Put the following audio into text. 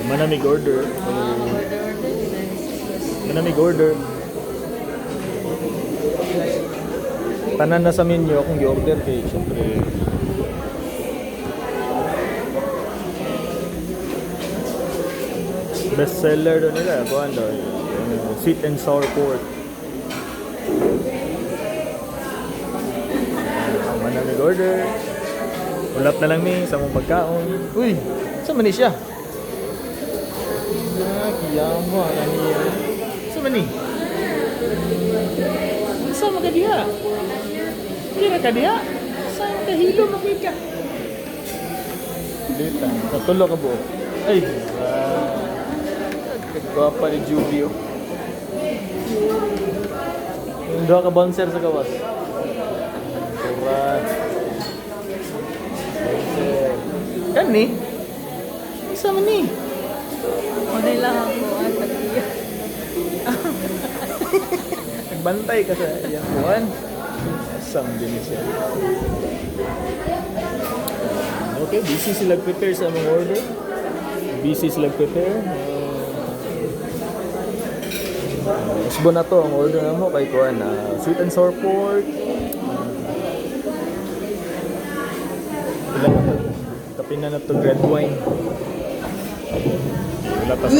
Manamig order. Manamig order. Tanan na sa menu akong i-order kay syempre. Best seller doon nila, kuhan doon. Sweet and sour pork. Manamig order. Ulat na lang ni sa mong pagkaon. Uy, saan man ni siya? Kiyama na niya. Saan man ni? Saan man ka diha? Kira ka diha? Saan ka hilo makika? Dita, natulo ka po. Ay, kagwapa ni Jubio. Yung doha ka bouncer sa gawas. Turan. Kan ni? Isa man ni? Unay lang ako at pag-iya. Nagbantay ka sa iyang buwan. Asam din siya. Okay, busy sila prepare sa mga order. Busy sila prepare. Usbo na to ang order na mo kay kuan. Sweet and sour pork. Ilan na to? Tapin na to red wine. Wala pa sa